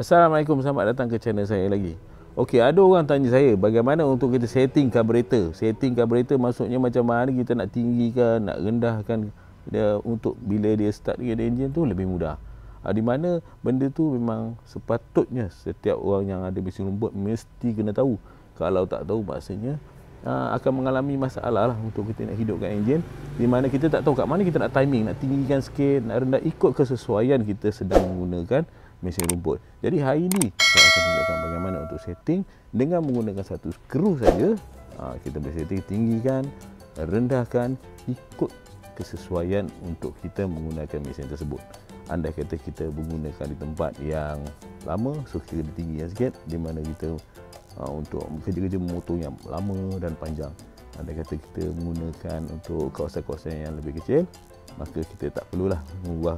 Assalamualaikum, selamat datang ke channel saya lagi. Okey, ada orang tanya saya bagaimana untuk kita setting carburetor. Setting carburetor maksudnya macam mana kita nak tinggikan, nak rendahkan dia untuk bila dia start dengan enjin tu lebih mudah. Di mana benda tu memang sepatutnya setiap orang yang ada mesin rumput mesti kena tahu. Kalau tak tahu maksudnya akan mengalami masalah lah untuk kita nak hidupkan enjin, di mana kita tak tahu kat mana kita nak timing, nak tinggikan sikit, nak rendah, ikut kesesuaian kita sedang menggunakan mesin rumput. Jadi hari ini saya akan tunjukkan bagaimana untuk setting dengan menggunakan satu skru saja. Kita boleh setting, tinggikan, rendahkan ikut kesesuaian untuk kita menggunakan mesin tersebut. Andai kata kita menggunakan di tempat yang lama, so kita tinggikan sikit, di mana kita untuk kerja-kerja motor yang lama dan panjang. Andai kata kita menggunakan untuk kawasan-kawasan yang lebih kecil, maka kita tak perlulah mengubah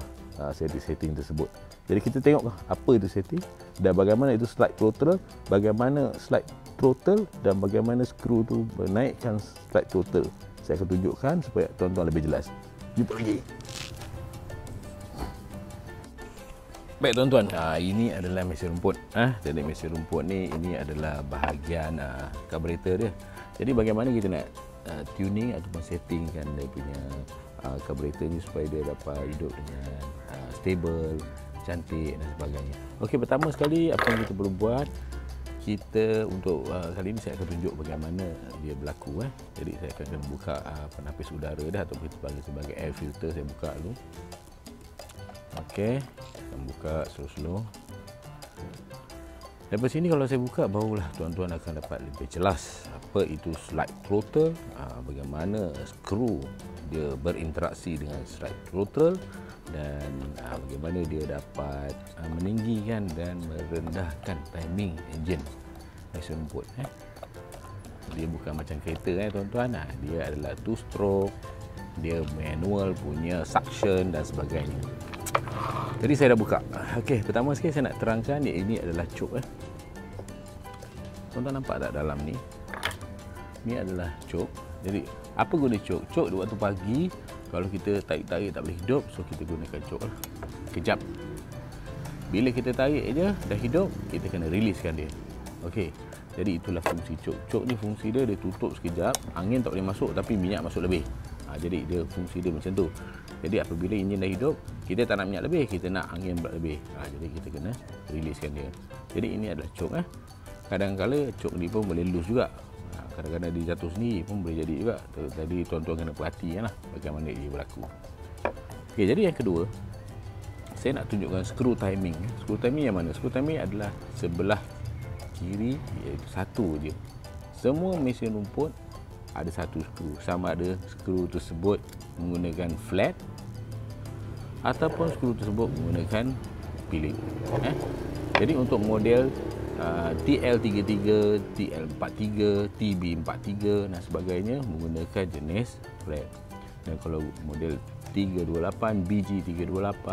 setting tersebut. Jadi kita tengok apa itu setting dan bagaimana itu slide throttle, bagaimana slide throttle dan bagaimana skru tu menaikkan slide throttle. Saya akan tunjukkan supaya tuan-tuan lebih jelas. Jumpa lagi. Baik tuan-tuan, ini adalah mesin rumput. Jadi mesin rumput ni ini adalah bahagian carburetor dia. Jadi bagaimana kita nak tuning ataupun settingkan dia punya carburetor ni supaya dia dapat hidup dengan stable, cantik dan sebagainya. Okey, pertama sekali apa yang kita perlu buat, kita untuk kali ini saya akan tunjuk bagaimana dia berlaku. Jadi saya akan buka penapis udara dah ataupun kita panggil sebagai air filter. Saya buka dulu. Okey, saya buka slow-slow. Lepas sini kalau saya buka, barulah tuan-tuan akan dapat lebih jelas apa itu slide throttle, bagaimana skru dia berinteraksi dengan slide throttle, dan bagaimana dia dapat meninggikan dan merendahkan timing enjin mesin rumput. Dia bukan macam kereta tuan-tuan. Dia adalah 2 stroke, dia manual punya suction dan sebagainya. Jadi saya dah buka. Okey, pertama sekali saya nak terangkan ini adalah choke. Tuan-tuan nampak tak dalam ni? Ni adalah choke. Jadi apa guna choke? Choke waktu pagi kalau kita tarik-tarik tak boleh hidup, so kita gunakan choke lah. Kejap. Bila kita tarik je dah hidup, kita kena releasekan dia. Okey. Jadi itulah fungsi choke. Choke ni fungsi dia tutup sekejap, angin tak boleh masuk tapi minyak masuk lebih. Jadi dia fungsi dia macam tu. Jadi apabila enjin dah hidup, kita tak nak minyak lebih, kita nak angin lebih. Jadi kita kena releasekan dia. Jadi ini adalah choke. Kadang-kadang choke ni pun boleh loose juga. Kadang-kadang dia jatuh sendiri pun boleh jadi juga. Jadi tuan-tuan kena perhatikan lah bagaimana dia berlaku. Okey, jadi yang kedua, saya nak tunjukkan skru timing. Skru timing yang mana? Skru timing adalah sebelah kiri, iaitu satu je. Semua mesin rumput ada satu skru. Sama ada skru tersebut menggunakan flat ataupun skru tersebut menggunakan Phillips. Jadi untuk model TL33, TL43, TB43 dan sebagainya menggunakan jenis flat. Dan kalau model 328, BG328,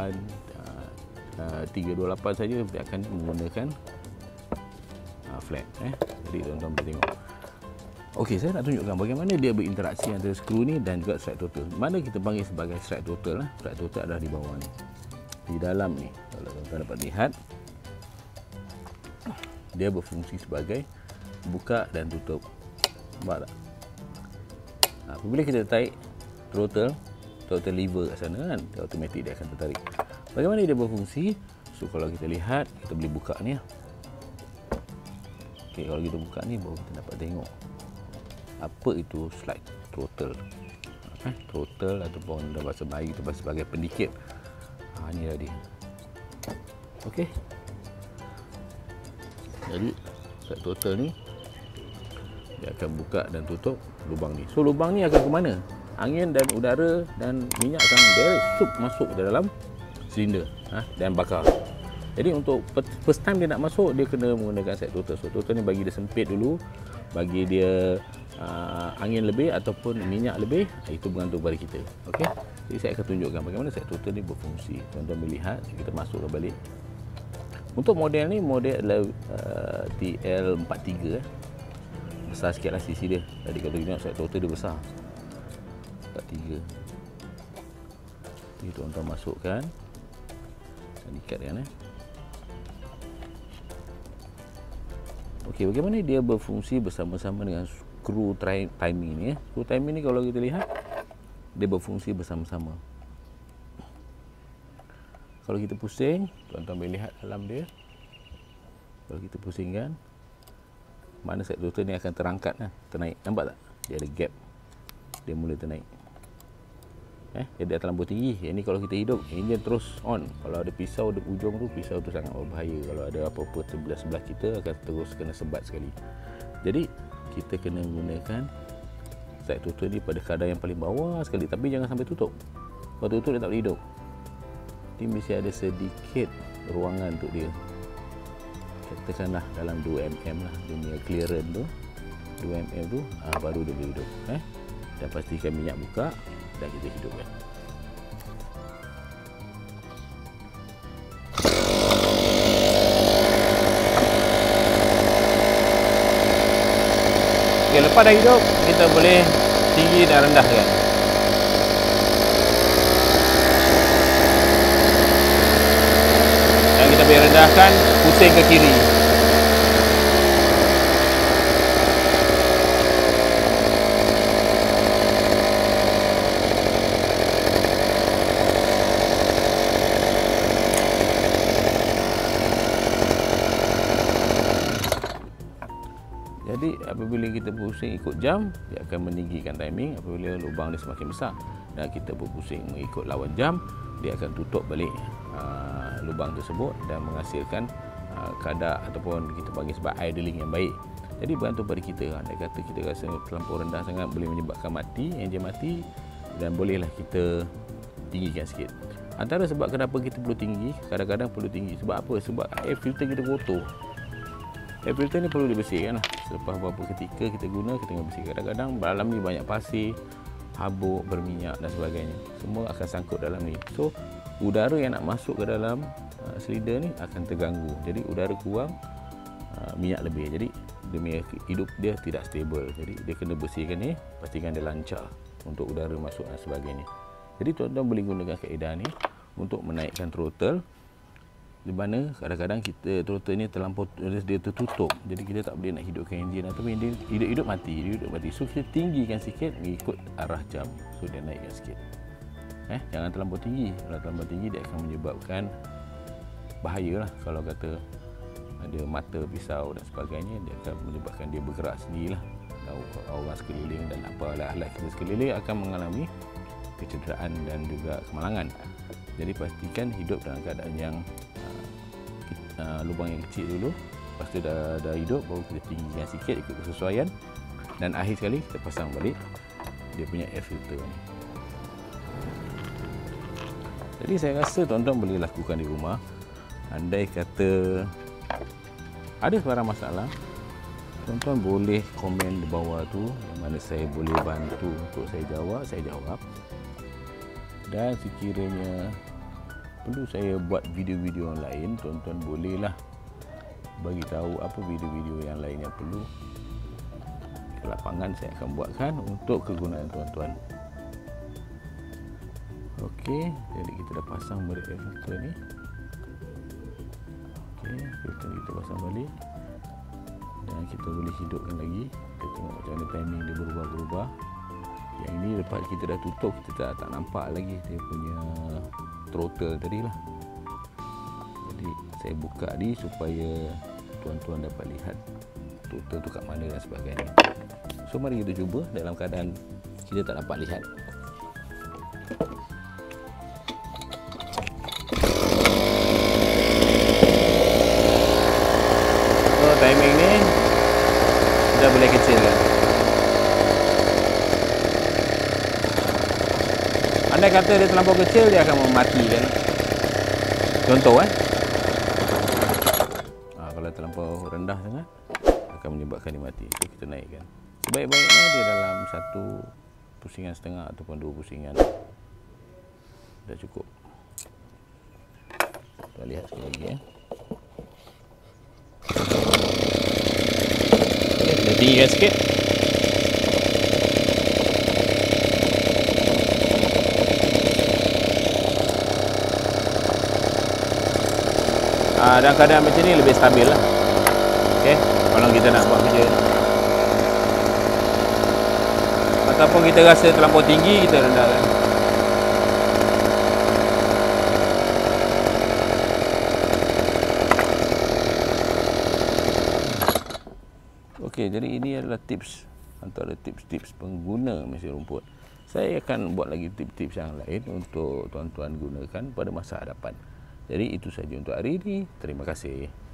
328 saja dia akan menggunakan flat. Jadi tuan-tuan boleh tengok. Okey, saya nak tunjukkan bagaimana dia berinteraksi antara skru ni dan juga slide throttle. Mana kita panggil sebagai slide throttle. Slide throttle adalah di bawah ni. Di dalam ni, kalau tuan-tuan dapat lihat, dia berfungsi sebagai buka dan tutup. Nampak tak? Apabila kita tarik throttle lever kat sana kan, dia automatik dia akan tertarik. Bagaimana dia berfungsi? So kalau kita lihat, kita boleh buka ni. Okey, kalau kita buka ni baru kita dapat tengok apa itu slide throttle. Throttle ataupun dalam bahasa Melayu kita sebagai pendikit. Ni dah dia. Okey. Jadi slide throttle ni dia akan buka dan tutup lubang ni. So lubang ni akan ke mana? Angin dan udara dan minyak akan masuk ke dalam silinder dan bakar. Jadi untuk first time dia nak masuk, dia kena menggunakan slide throttle. So throttle ni bagi dia sempit dulu, bagi dia angin lebih ataupun minyak lebih, itu bergantung pada kita. Okey. Jadi saya akan tunjukkan bagaimana slide throttle ni berfungsi. Tuan-tuan melihat, kita masukkan balik. Untuk model ni, model adalah TL43. Besar sikitlah sisi dia. Tadi kalau kita tengok slide throttle dia besar. 43. Jadi tuan-tuan masukkan dan ikatkan. Okey, bagaimana dia berfungsi bersama-sama dengan skru timing ni? Skru timing ni kalau kita lihat, dia berfungsi bersama-sama. Kalau kita pusing, tuan-tuan boleh lihat dalam dia. Kalau kita pusingkan, mana set rotor ni akan terangkat kan, ternaik. Nampak tak? Dia ada gap. Dia mula ternaik. Dia dah terlampau tinggi. Yang ni kalau kita hidup, enjin terus on. Kalau ada pisau di ujung tu, pisau tu sangat berbahaya. Kalau ada apa-apa sebelah kita akan terus kena sebat sekali. Jadi kita kena gunakan set rotor ni pada kadar yang paling bawah sekali, tapi jangan sampai tutup. Kalau tutup dia tak boleh hidup. Dia mesti ada sedikit ruangan untuk dia. Katakanlah dalam 2mm lah dia punya clearance tu. 2mm tu baru dia boleh hidup. Dan pastikan minyak buka dan kita hidupkan. Okay, lepas dah hidup, kita boleh tinggi dan rendahkan. Dan kita boleh rendahkan, pusing ke kiri. Jadi apabila kita pusing ikut jam, dia akan meninggikan timing. Apabila lubang dia semakin besar dan kita berpusing mengikut lawan jam, dia akan tutup balik lubang tersebut dan menghasilkan kadar ataupun kita panggil sebab idling yang baik. Jadi bergantung pada kita. Andai kata kita rasa terlampau rendah sangat boleh menyebabkan mati, enjin mati, dan bolehlah kita tinggikan sikit. Antara sebab kenapa kita perlu tinggi, kadang-kadang perlu tinggi. Sebab apa? Sebab air filter kita kotor. Air filter ni perlu dibersihkan lah. Selepas beberapa ketika kita guna, kita kena bersihkan. Kadang-kadang dalam ni banyak pasir, habuk, berminyak dan sebagainya. Semua akan sangkut dalam ni. So, udara yang nak masuk ke dalam silinder ni akan terganggu. Jadi, udara kurang, minyak lebih. Jadi, dia hidup dia tidak stabil. Jadi, dia kena bersihkan ni, pastikan dia lancar untuk udara masuk dan sebagainya. Jadi, tuan-tuan boleh gunakan kaedah ni untuk menaikkan throttle. Di mana kadang-kadang kita throttle ni terlampau, dia tertutup, jadi kita tak boleh nak hidupkan enjin atau enjin hidup mati. So kita tinggikan sikit mengikut arah jam, so dia naikkan sikit. Jangan terlampau tinggi. Kalau terlampau tinggi dia akan menyebabkan bahaya lah. Kalau kata ada mata pisau dan sebagainya, dia akan menyebabkan dia bergerak sendirilah. Orang sekeliling dan alat kita sekeliling akan mengalami kecederaan dan juga kemalangan. Jadi pastikan hidup dalam keadaan yang lubang yang kecil dulu. Lepas tu dah hidup, baru kita tinggikan sikit ikut kesesuaian. Dan akhir sekali kita pasang balik dia punya air filter ni. Jadi saya rasa tuan-tuan boleh lakukan di rumah. Andai kata ada sebarang masalah, tuan-tuan boleh komen di bawah tu, yang mana saya boleh bantu untuk saya jawab. Dan sekiranya perlu saya buat video-video yang lain, tuan-tuan bolehlah bagi tahu apa video-video yang lain yang perlu. Ke lapangan saya akan buatkan untuk kegunaan tuan-tuan. Okey, jadi kita dah pasang balik filter ni. Okey, filter kita pasang balik. Dan kita boleh hidupkan lagi. Kita tengok macam mana timing dia berubah-ubah. Yang ini lepas kita dah tutup, kita tak nampak lagi dia punya throttle tadi lah. Jadi saya buka ni supaya tuan-tuan dapat lihat throttle tu kat mana dan sebagainya. So mari kita cuba dalam keadaan kita tak dapat lihat. So timing ni dah boleh kecilkan. Andai kata dia terlampau kecil, dia akan mematikan. Contoh kalau terlampau rendah sangat akan menyebabkan dia mati. So kita naikkan. Sebaik-baiknya dia dalam 1,5 pusingan ataupun 2 pusingan. Dah cukup. Kita lihat sekali lagi ya. Okay, kita tinggikan sikit. Dalam keadaan macam ni lebih stabil lah. Okay. kalau kita nak buat kerja. Ataupun kita rasa terlampau tinggi, kita rendahkan. Okey, jadi ini adalah tips, antara tips-tips pengguna mesin rumput. Saya akan buat lagi tips-tips yang lain untuk tuan-tuan gunakan pada masa hadapan. Jadi itu saja untuk hari ini. Terima kasih.